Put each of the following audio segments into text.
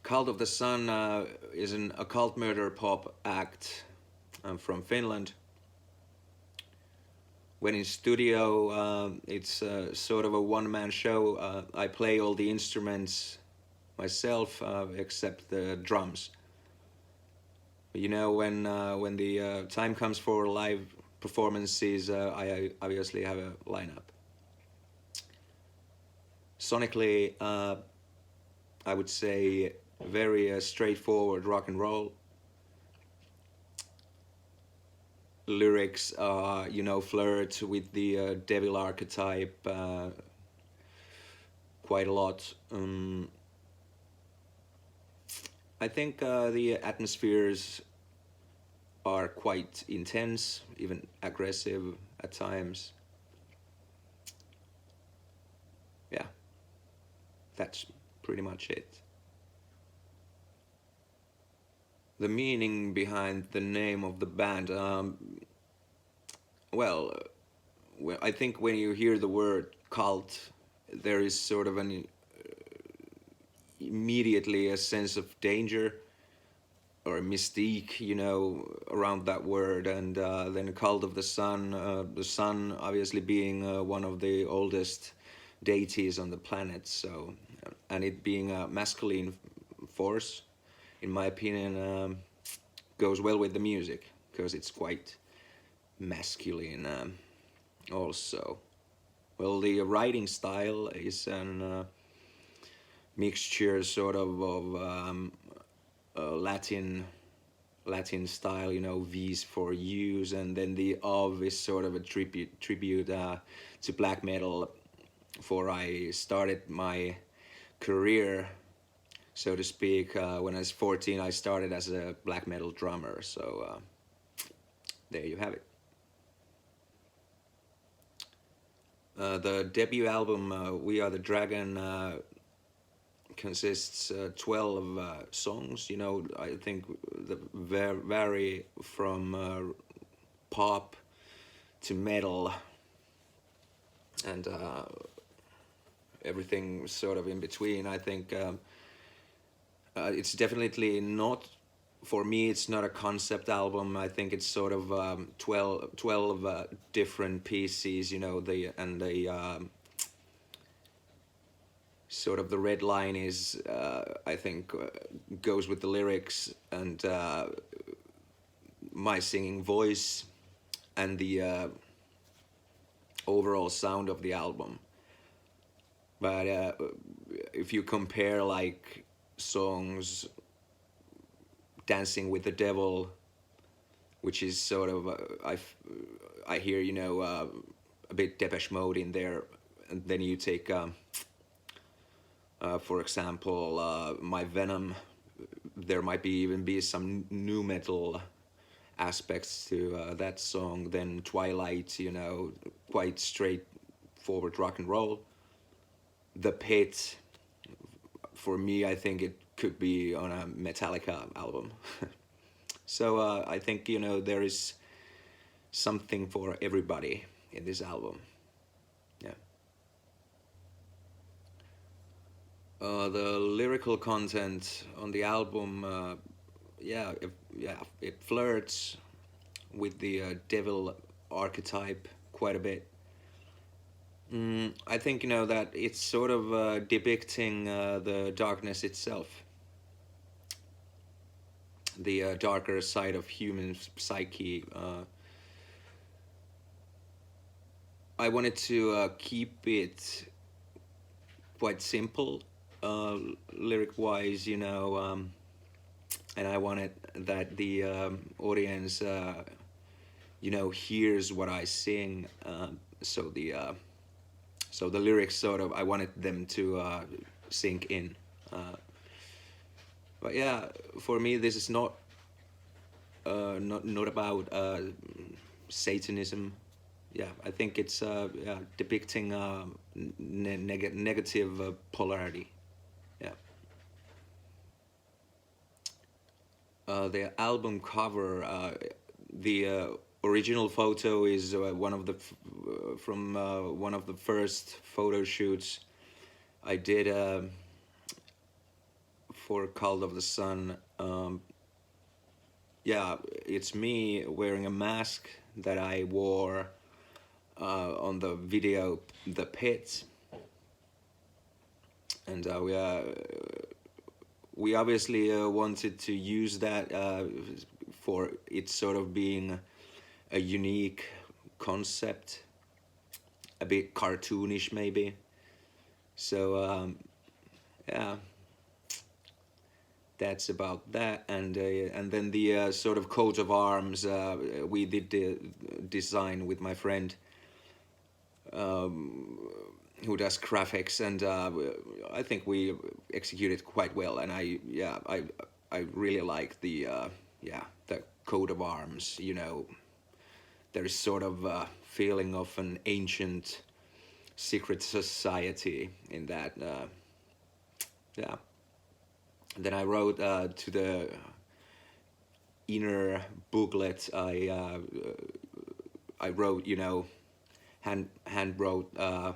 Cult of the Sun is an occult murder pop act from Finland. When in studio, it's sort of a one-man show. I play all the instruments myself, except the drums. You know, when the time comes for live performances, I obviously have a lineup. Sonically, I would say very straightforward rock and roll. Lyrics, you know, flirt with the devil archetype quite a lot. I think the atmospheres are quite intense, even aggressive at times. Yeah, that's pretty much it. The meaning behind the name of the band, well, I think when you hear the word cult, there is sort of an immediately a sense of danger or a mystique, you know, around that word. And then Cult of the sun obviously being one of the oldest deities on the planet. So, and it being a masculine force, in my opinion, goes well with the music because it's quite masculine also. Well, the writing style is an mixture sort of Latin style, you know, V's for U's, and then the Ov is sort of a tribute to black metal. For I started my career, so to speak, when I was 14. I started as a black metal drummer, so there you have it. The debut album, We Are the Dragon, consists 12 songs. You know, I think that vary from pop to metal and everything sort of in between. I think it's definitely not, for me, it's not a concept album. I think it's sort of 12 different pieces, you know, the sort of the red line is, I think, goes with the lyrics and my singing voice and the overall sound of the album. But if you compare like songs Dancing with the Devil, which is sort of, I hear, you know, a bit Depeche Mode in there, and then you take for example, My Venom, there might even be some new metal aspects to that song. Then Twilight, you know, quite straightforward rock and roll. The Pit, for me, I think it could be on a Metallica album. So I think, you know, there is something for everybody in this album. Yeah. The lyrical content on the album, yeah, it flirts with the devil archetype quite a bit. I think, you know, that it's sort of depicting the darkness itself, the darker side of human psyche. I wanted to keep it quite simple, lyric-wise, you know, and I wanted that the audience, you know, hears what I sing. So the lyrics sort of, I wanted them to sink in. But yeah, for me, this is not about Satanism. Yeah, I think it's yeah, depicting negative polarity. Yeah. The album cover, the original photo is one of the from one of the first photo shoots I did for Cult of the Sun, yeah, it's me wearing a mask that I wore on the video The Pit, and we obviously wanted to use that for it sort of being a unique concept, a bit cartoonish maybe. So yeah, that's about that. And then the sort of coat of arms, we did the design with my friend who does graphics, and I think we executed quite well. And I really like the yeah, the coat of arms. You know, there is sort of a feeling of an ancient secret society in that. Yeah. Then I wrote to the inner booklet. I wrote, you know, hand wrote the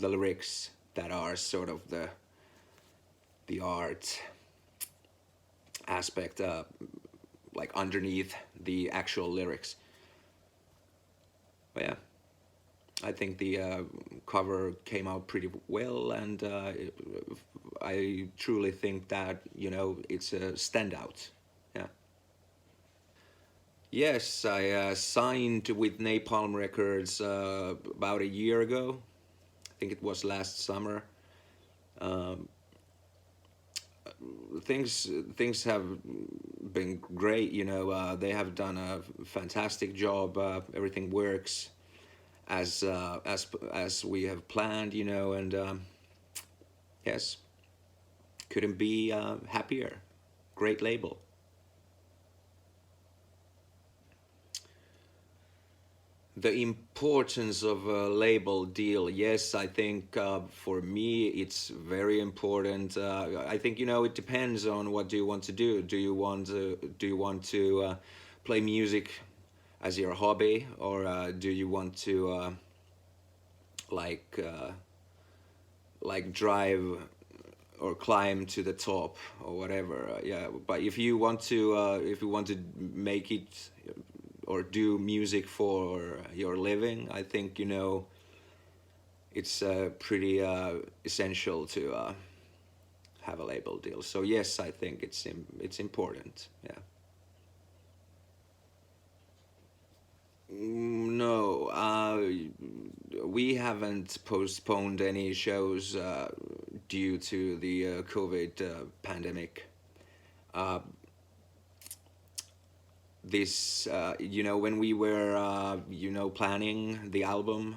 lyrics that are sort of the art aspect, like underneath the actual lyrics. But yeah, I think the cover came out pretty well, and I truly think that, you know, it's a standout. Yeah. Yes, I signed with Napalm Records about a year ago. I think it was last summer. Um, things have been great. You know, they have done a fantastic job. Everything works as we have planned. You know, and yes, couldn't be happier. Great label. The importance of a label deal, yes, I think for me it's very important. I think, you know, it depends on what do you want to do. Do you want to play music as your hobby, or do you want to like uh, like drive or climb to the top or whatever? Yeah, but if you want to make it or do music for your living, I think, you know, it's pretty essential to have a label deal. So yes, I think it's important. Yeah. No, we haven't postponed any shows due to the COVID pandemic. Uh, this, you know, when we were, you know, planning the album,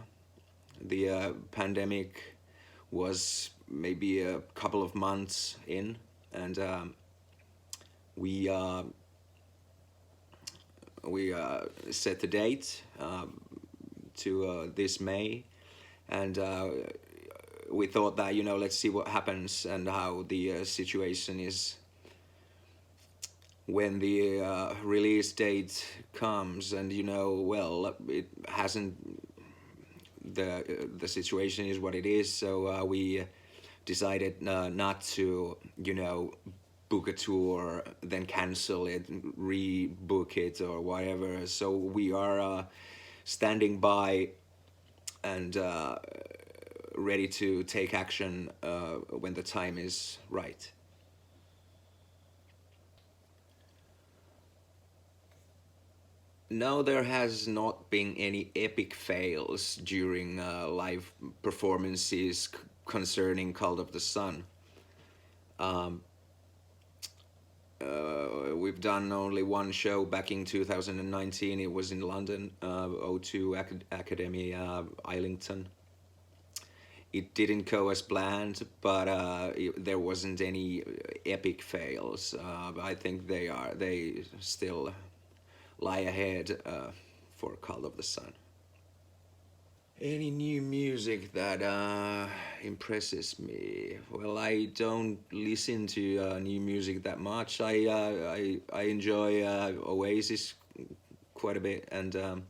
the pandemic was maybe a couple of months in, and we uh, we set the date to this May, and we thought that, you know, let's see what happens and how the situation is when the release date comes. And, you know, well, it hasn't, the situation is what it is, so we decided not to, you know, book a tour, then cancel it, rebook it, or whatever. So we are standing by and ready to take action when the time is right. No, there has not been any epic fails during live performances concerning Cult of the Sun. Um, we've done only one show back in 2019. It was in London, O2 Academy, Islington. It didn't go as planned, but there wasn't any epic fails. I think they still lie ahead for Cult of the Sun. Any new music that impresses me? Well, I don't listen to new music that much. I enjoy Oasis quite a bit, and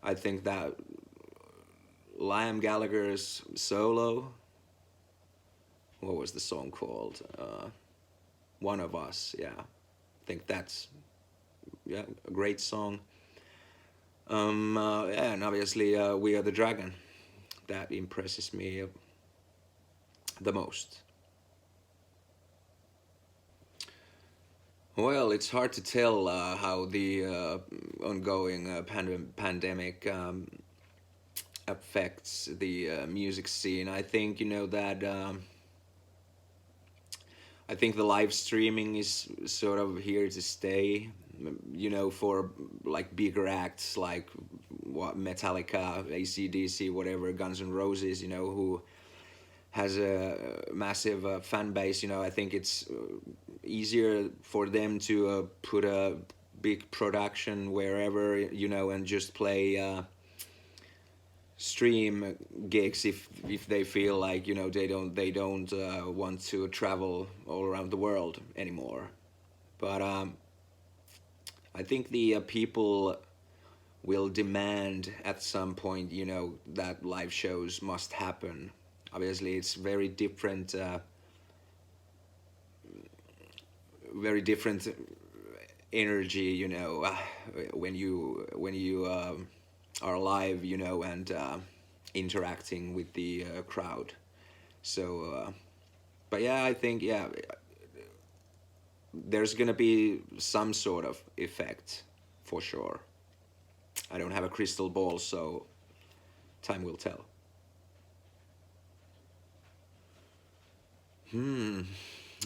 I think that Liam Gallagher's solo. What was the song called? One of Us. Yeah, I think that's, yeah, a great song. Yeah, and obviously We Are the Dragon. That impresses me the most. Well, it's hard to tell how the ongoing pandemic affects the music scene. I think, that I think the live streaming is sort of here to stay. For like bigger acts like what Metallica, AC/DC, whatever, Guns N' Roses, who has a massive fan base. I think it's easier for them to put a big production wherever, and just play stream gigs if they feel like, they don't want to travel all around the world anymore. But I think the people will demand at some point, that live shows must happen. Obviously, it's very different energy, when you are live, and interacting with the crowd. So, but yeah, I think, yeah, there's gonna be some sort of effect for sure. I don't have a crystal ball, so time will tell. Hmm.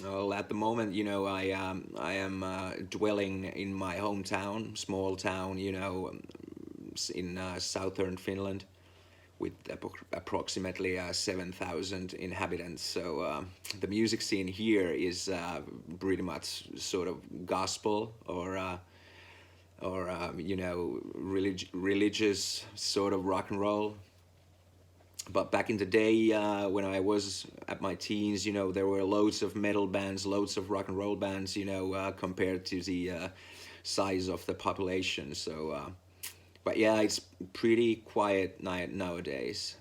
Well, at the moment, I am dwelling in my hometown, small town, in southern Finland, with approximately 7,000 inhabitants. So the music scene here is pretty much sort of gospel or religious sort of rock and roll. But back in the day, when I was at my teens, there were loads of metal bands, loads of rock and roll bands, compared to the size of the population. So, but yeah, it's pretty quiet nowadays.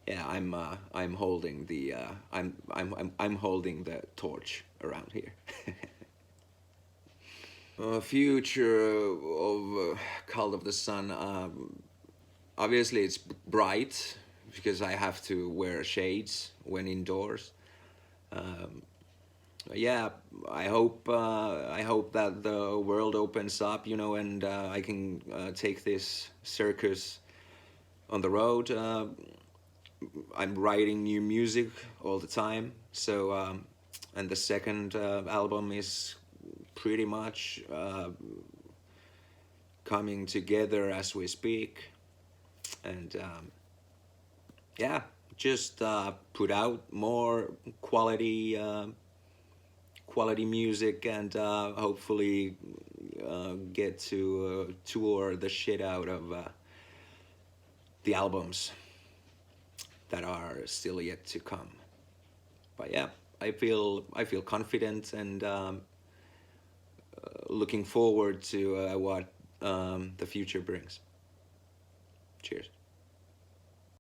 Yeah, I'm holding the I'm holding the torch around here. Future of Cult of the Sun. Obviously, it's bright because I have to wear shades when indoors. Um, yeah, I hope that the world opens up, and I can take this circus on the road. I'm writing new music all the time, so and the second album is pretty much coming together as we speak, and yeah, just put out more quality music, and hopefully get to tour the shit out of the albums that are still yet to come. But yeah, I feel confident, and looking forward to what the future brings. Cheers.